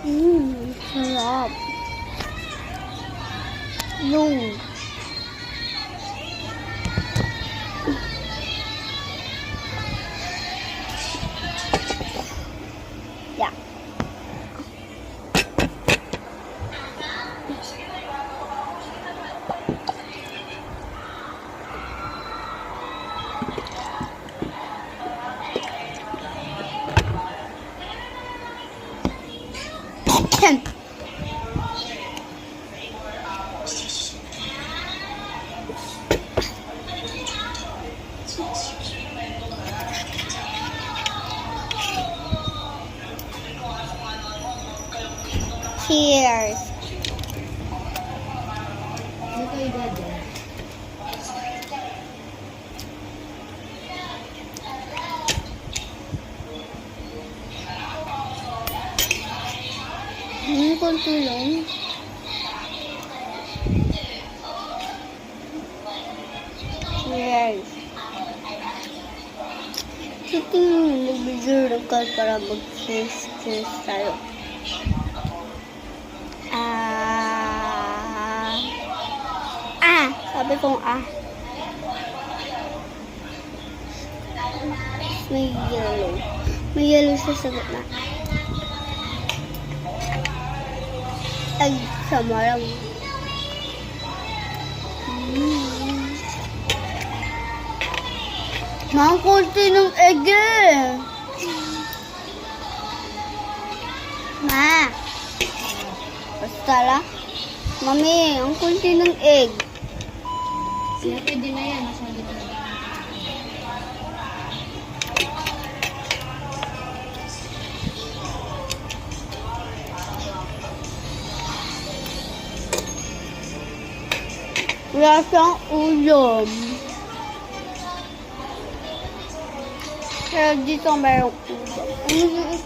Sarap. Yung. Yeah. Cheers. Konti lang. Cheers. Sitting nag-video ka para mag-cheers tayo. Sabi kong may yellow. May yellow sa sagot na. Ay, sama lang. Ang kunti ng egg eh. Ma. Basta lang. Mami, ang kunti ng egg. Sila pwede na yan. Masyado na. Wala siyang ulam. Pero dito mayroong ulam.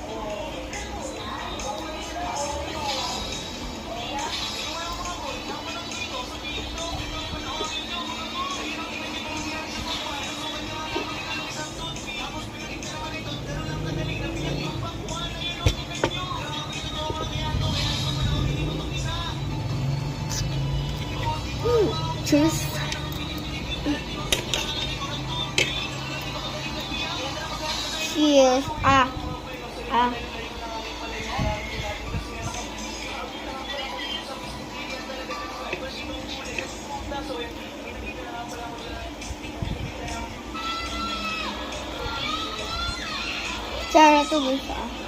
Cheers. Cheers. Cara tuh bisa.